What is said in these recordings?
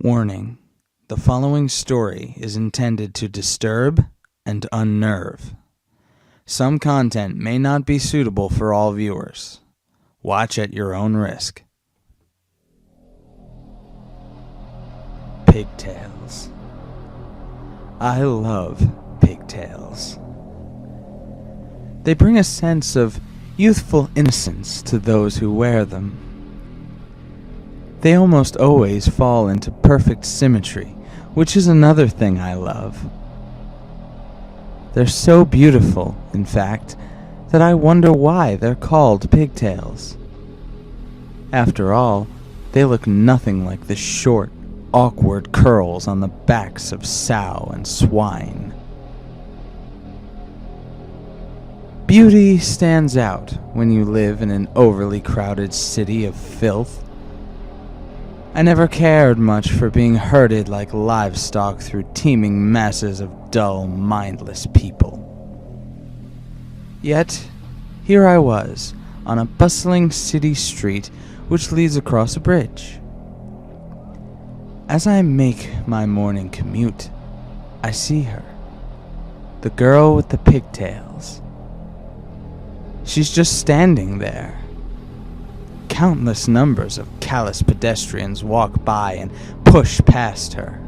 Warning: the following story is intended to disturb and unnerve. Some content may not be suitable for all viewers. Watch at your own risk. Pigtails. I love pigtails. They bring a sense of youthful innocence to those who wear them. They almost always fall into perfect symmetry, which is another thing I love. They're so beautiful, in fact, that I wonder why they're called pigtails. After all, they look nothing like the short, awkward curls on the backs of sow and swine. Beauty stands out when you live in an overly crowded city of filth. I never cared much for being herded like livestock through teeming masses of dull, mindless people. Yet, here I was, on a bustling city street which leads across a bridge. As I make my morning commute, I see her, the girl with the pigtails. She's just standing there. Countless numbers of callous pedestrians walk by and push past her,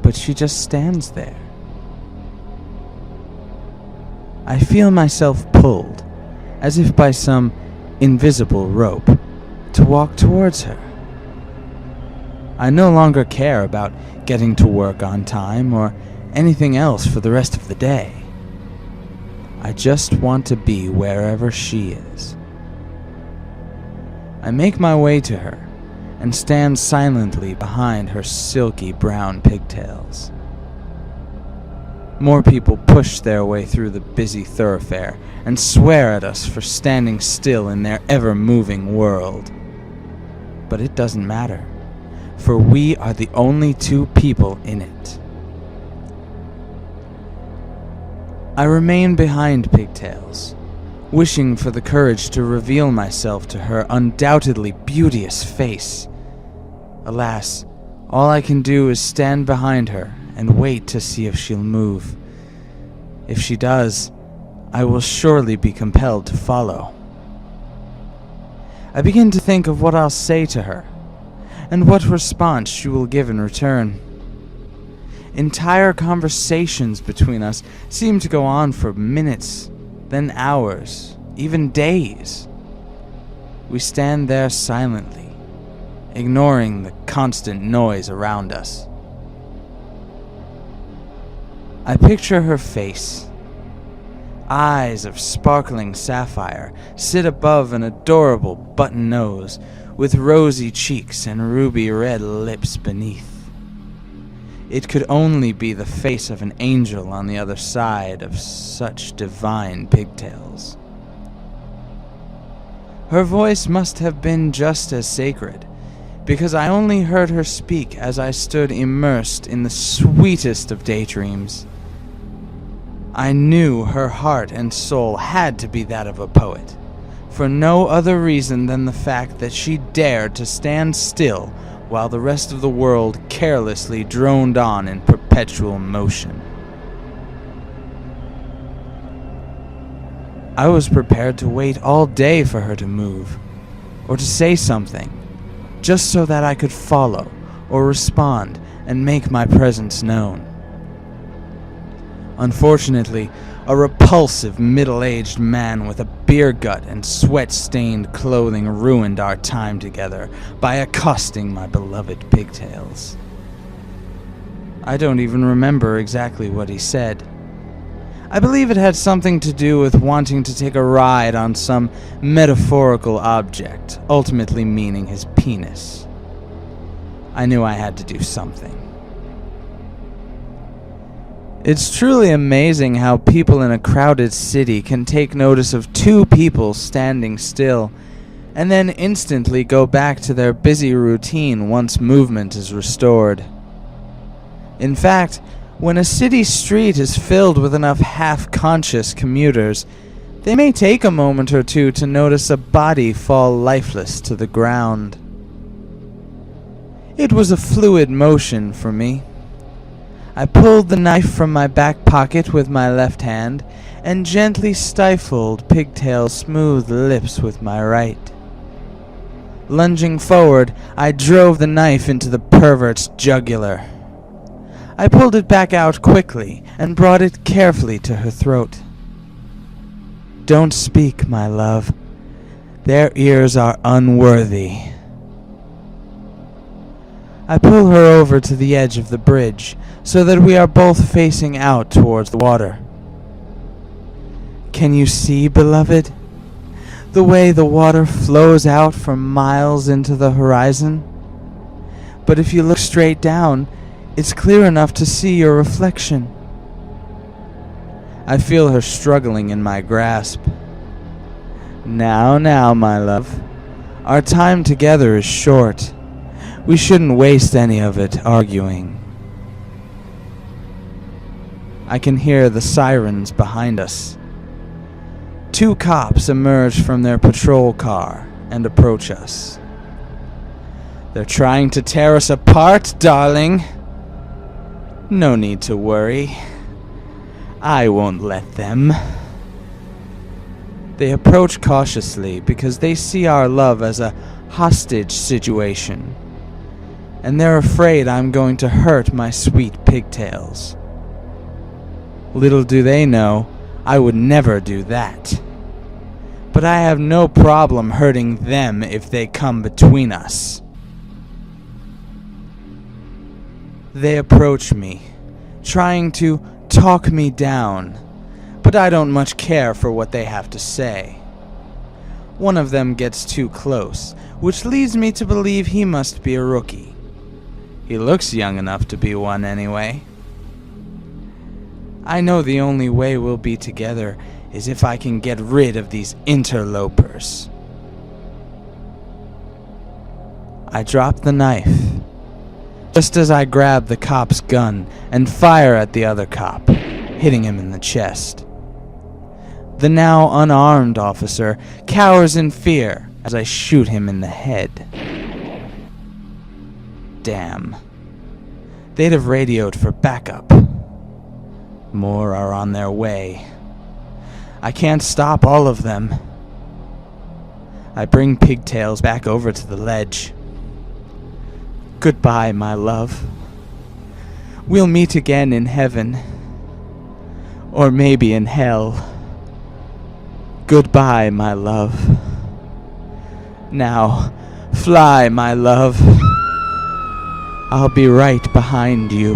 but she just stands there. I feel myself pulled, as if by some invisible rope, to walk towards her. I no longer care about getting to work on time or anything else for the rest of the day. I just want to be wherever she is. I make my way to her and stand silently behind her silky brown pigtails. More people push their way through the busy thoroughfare and swear at us for standing still in their ever-moving world. But it doesn't matter, for we are the only two people in it. I remain behind Pigtails, wishing for the courage to reveal myself to her undoubtedly beauteous face. Alas, all I can do is stand behind her and wait to see if she'll move. If she does, I will surely be compelled to follow. I begin to think of what I'll say to her, and what response she will give in return. Entire conversations between us seem to go on for minutes, then hours, even days. We stand there silently, ignoring the constant noise around us. I picture her face. Eyes of sparkling sapphire sit above an adorable button nose, with rosy cheeks and ruby red lips beneath. It could only be the face of an angel on the other side of such divine pigtails. Her voice must have been just as sacred, because I only heard her speak as I stood immersed in the sweetest of daydreams. I knew her heart and soul had to be that of a poet, for no other reason than the fact that she dared to stand still while the rest of the world carelessly droned on in perpetual motion. I was prepared to wait all day for her to move, or to say something, just so that I could follow or respond and make my presence known. Unfortunately, a repulsive middle-aged man with a beer gut and sweat-stained clothing ruined our time together by accosting my beloved Pigtails. I don't even remember exactly what he said. I believe it had something to do with wanting to take a ride on some metaphorical object, ultimately meaning his penis. I knew I had to do something. It's truly amazing how people in a crowded city can take notice of two people standing still, and then instantly go back to their busy routine once movement is restored. In fact, when a city street is filled with enough half-conscious commuters, they may take a moment or two to notice a body fall lifeless to the ground. It was a fluid motion for me. I pulled the knife from my back pocket with my left hand and gently stifled Pigtails' smooth lips with my right. Lunging forward, I drove the knife into the pervert's jugular. I pulled it back out quickly and brought it carefully to her throat. Don't speak, my love. Their ears are unworthy. I pull her over to the edge of the bridge so that we are both facing out towards the water. Can you see, beloved? The way the water flows out for miles into the horizon? But if you look straight down, it's clear enough to see your reflection. I feel her struggling in my grasp. Now, my love. Our time together is short. We shouldn't waste any of it arguing. I can hear the sirens behind us. 2 cops emerge from their patrol car and approach us. They're trying to tear us apart, darling. No need to worry. I won't let them. They approach cautiously because they see our love as a hostage situation, and they're afraid I'm going to hurt my sweet Pigtails. Little do they know, I would never do that. But I have no problem hurting them if they come between us. They approach me, trying to talk me down, but I don't much care for what they have to say. One of them gets too close, which leads me to believe he must be a rookie. He looks young enough to be one anyway. I know the only way we'll be together is if I can get rid of these interlopers. I drop the knife, just as I grab the cop's gun and fire at the other cop, hitting him in the chest. The now unarmed officer cowers in fear as I shoot him in the head. Damn. They'd have radioed for backup. More are on their way. I can't stop all of them. I bring Pigtails back over to the ledge. Goodbye, my love. We'll meet again in heaven. Or maybe in hell. Goodbye, my love. Now, fly, my love. I'll be right behind you.